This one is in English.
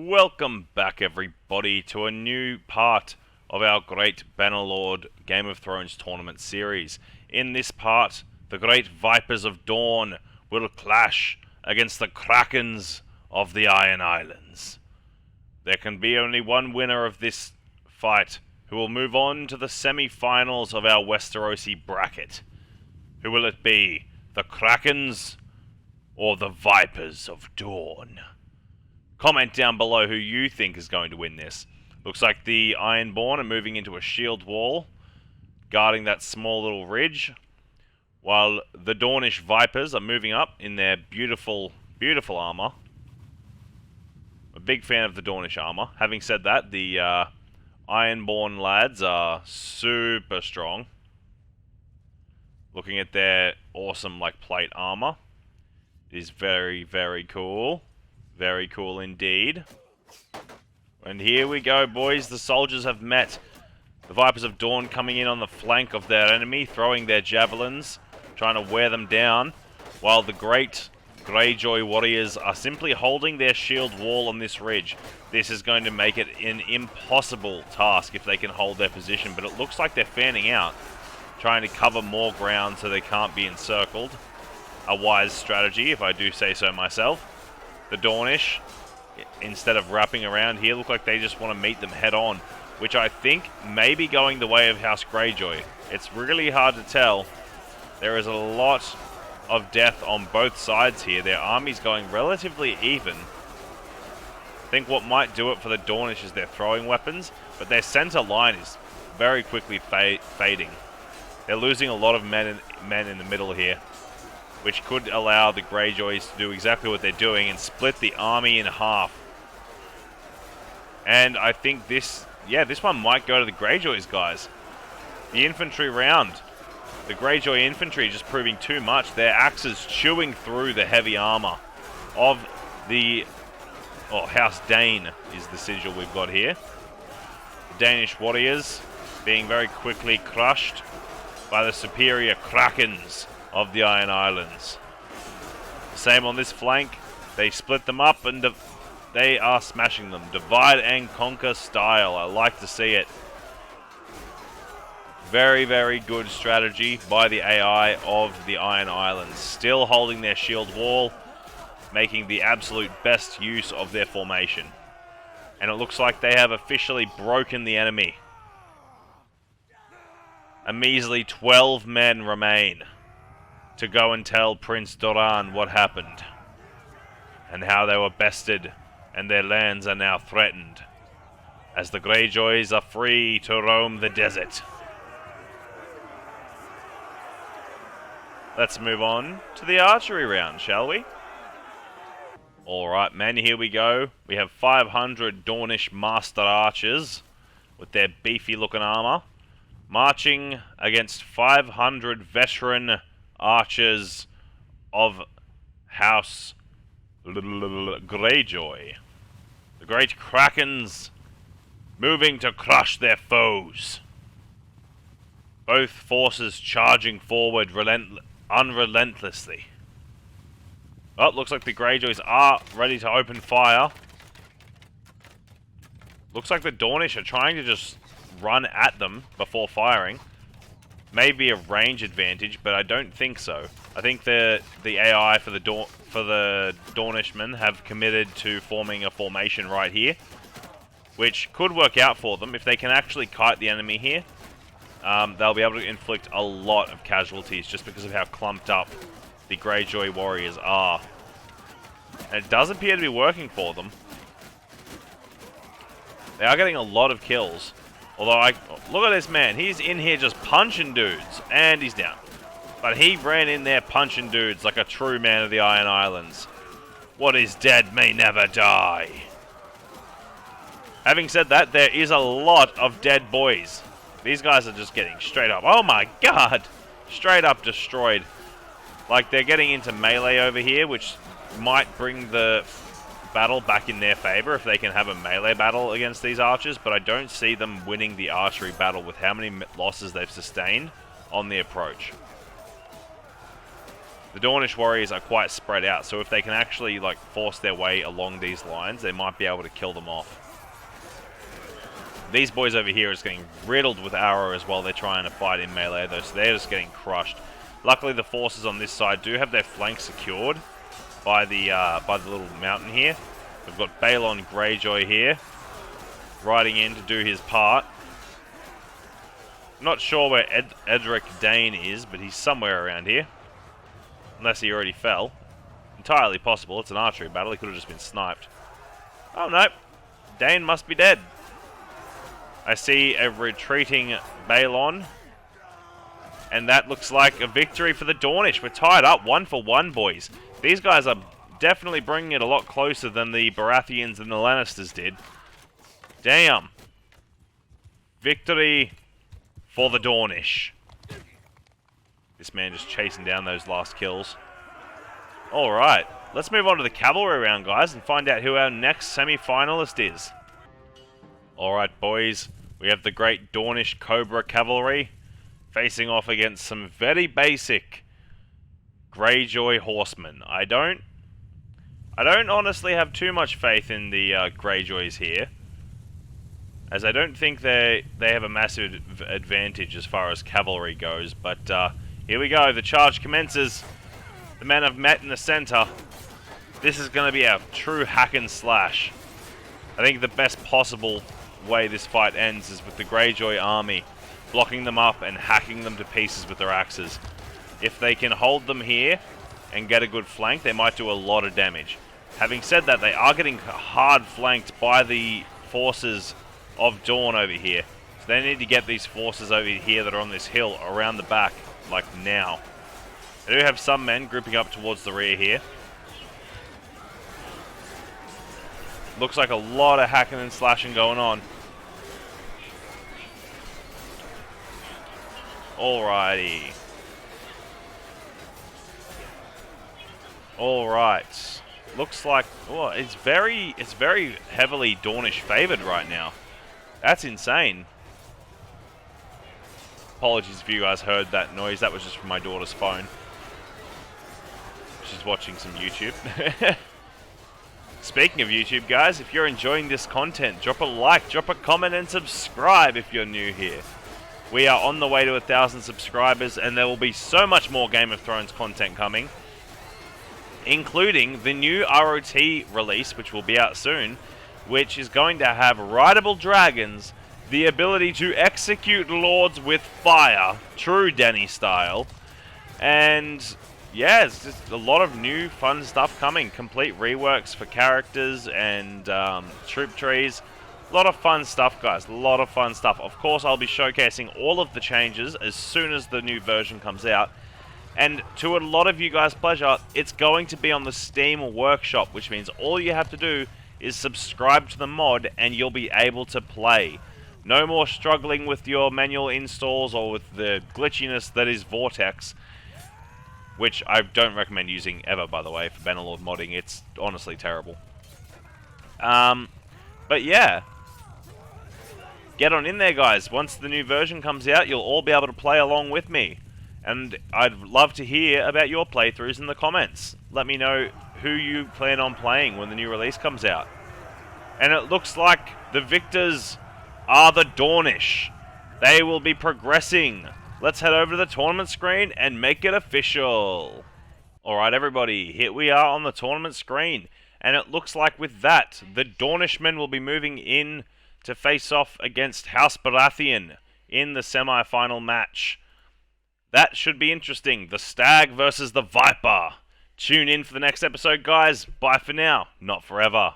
Welcome back, everybody, to a new part of our great Bannerlord Game of Thrones tournament series. In this part, the great Vipers of Dawn will clash against the Krakens of the Iron Islands. There can be only one winner of this fight, who will move on to the semi-finals of our Westerosi bracket. Who will it be? The Krakens or the Vipers of Dawn? Comment down below who you think is going to win this. Looks like the Ironborn are moving into a shield wall, guarding that small little ridge, while the Dornish Vipers are moving up in their beautiful, beautiful armor. A big fan of the Dornish armor. Having said that, the Ironborn lads are super strong. Looking at their awesome plate armor, it is very, very cool. Very cool indeed. And here we go, boys. The soldiers have met. The Vipers of Dawn coming in on the flank of their enemy, throwing their javelins, trying to wear them down, while the great Greyjoy warriors are simply holding their shield wall on this ridge. This is going to make it an impossible task if they can hold their position, but it looks like they're fanning out, trying to cover more ground so they can't be encircled. A wise strategy, if I do say so myself. The Dornish, instead of wrapping around here, look like they just want to meet them head on, which I think may be going the way of House Greyjoy. It's really hard to tell. There is a lot of death on both sides here. Their army's going relatively even. I think what might do it for the Dornish is their throwing weapons, but their center line is very quickly fading. They're losing a lot of men in the middle here, which could allow the Greyjoys to do exactly what they're doing and split the army in half. And I think this one might go to the Greyjoys, guys. The infantry round. The Greyjoy infantry just proving too much. Their axes chewing through the heavy armor of the House Dane is the sigil we've got here. The Danish warriors being very quickly crushed by the superior Krakens of the Iron Islands. Same on this flank. They split them up and they are smashing them. Divide and conquer style. I like to see it. Very, very good strategy by the AI of the Iron Islands. Still holding their shield wall, making the absolute best use of their formation. And it looks like they have officially broken the enemy. A measly 12 men remain to go and tell Prince Doran what happened, and how they were bested, and their lands are now threatened, as the Greyjoys are free to roam the desert. Let's move on to the archery round, shall we? Alright, men, here we go. We have 500 Dornish Master Archers, with their beefy looking armor, marching against 500 veteran archers of House Greyjoy. The great Krakens moving to crush their foes. Both forces charging forward unrelentlessly. Oh, looks like the Greyjoys are ready to open fire. Looks like the Dornish are trying to just run at them before firing. Maybe a range advantage, but I don't think so. I think the AI for the Dornishmen have committed to forming a formation right here, which could work out for them. If they can actually kite the enemy here, they'll be able to inflict a lot of casualties just because of how clumped up the Greyjoy warriors are. And it does appear to be working for them. They are getting a lot of kills. Although, look at this man. He's in here just punching dudes. And he's down. But he ran in there punching dudes like a true man of the Iron Islands. What is dead may never die. Having said that, there is a lot of dead boys. These guys are just getting straight up. Oh my god! Straight up destroyed. Like, they're getting into melee over here, which might bring the battle back in their favor if they can have a melee battle against these archers, but I don't see them winning the archery battle with how many losses they've sustained on the approach. the Dornish warriors are quite spread out, so if they can actually like force their way along these lines, they might be able to kill them off. These boys over here is getting riddled with arrows while they're trying to fight in melee though, so they're just getting crushed. Luckily the forces on this side do have their flank secured by the little mountain here. We've got Balon Greyjoy here, riding in to do his part. Not sure where Edric Dane is, but he's somewhere around here. Unless he already fell. Entirely possible. It's an archery battle. He could have just been sniped. Oh, no. Dane must be dead. I see a retreating Balon. And that looks like a victory for the Dornish. We're tied up 1-for-1, boys. These guys are definitely bringing it a lot closer than the Baratheons and the Lannisters did. Damn. Victory for the Dornish. This man just chasing down those last kills. Alright, let's move on to the cavalry round, guys, and find out who our next semi-finalist is. Alright, boys. We have the great Dornish Cobra Cavalry facing off against some very basic Greyjoy horsemen. I don't honestly have too much faith in the Greyjoys here, as I don't think they have a massive advantage as far as cavalry goes. But here we go. The charge commences. The men have met in the center. This is going to be a true hack and slash. I think the best possible way this fight ends is with the Greyjoy army blocking them up and hacking them to pieces with their axes. If they can hold them here and get a good flank, they might do a lot of damage. Having said that, they are getting hard flanked by the forces of Dorne over here. So they need to get these forces over here that are on this hill around the back, like now. They do have some men grouping up towards the rear here. Looks like a lot of hacking and slashing going on. Alrighty. Alright. Looks like, oh, it's very heavily Dornish favored right now. That's insane. Apologies if you guys heard that noise. That was just from my daughter's phone. She's watching some YouTube. Speaking of YouTube, guys, if you're enjoying this content, drop a like, drop a comment, and subscribe if you're new here. We are on the way to 1,000 subscribers, and there will be so much more Game of Thrones content coming, including the new ROT release, which will be out soon, which is going to have rideable dragons, the ability to execute lords with fire, true Dany style, and yeah, it's just a lot of new fun stuff coming. Complete reworks for characters and troop trees. A lot of fun stuff, guys. A lot of fun stuff. Of course, I'll be showcasing all of the changes as soon as the new version comes out. And to a lot of you guys' pleasure, it's going to be on the Steam Workshop, which means all you have to do is subscribe to the mod and you'll be able to play. No more struggling with your manual installs or with the glitchiness that is Vortex, which I don't recommend using ever, by the way, for Bannerlord modding. It's honestly terrible. But yeah, get on in there, guys. Once the new version comes out, you'll all be able to play along with me. And I'd love to hear about your playthroughs in the comments. Let me know who you plan on playing when the new release comes out. And it looks like the victors are the Dornish. They will be progressing. Let's head over to the tournament screen and make it official. Alright everybody, here we are on the tournament screen. And it looks like with that, the Dornishmen will be moving in to face off against House Baratheon in the semi-final match. That should be interesting. The Stag versus the Viper. Tune in for the next episode, guys. Bye for now. Not forever.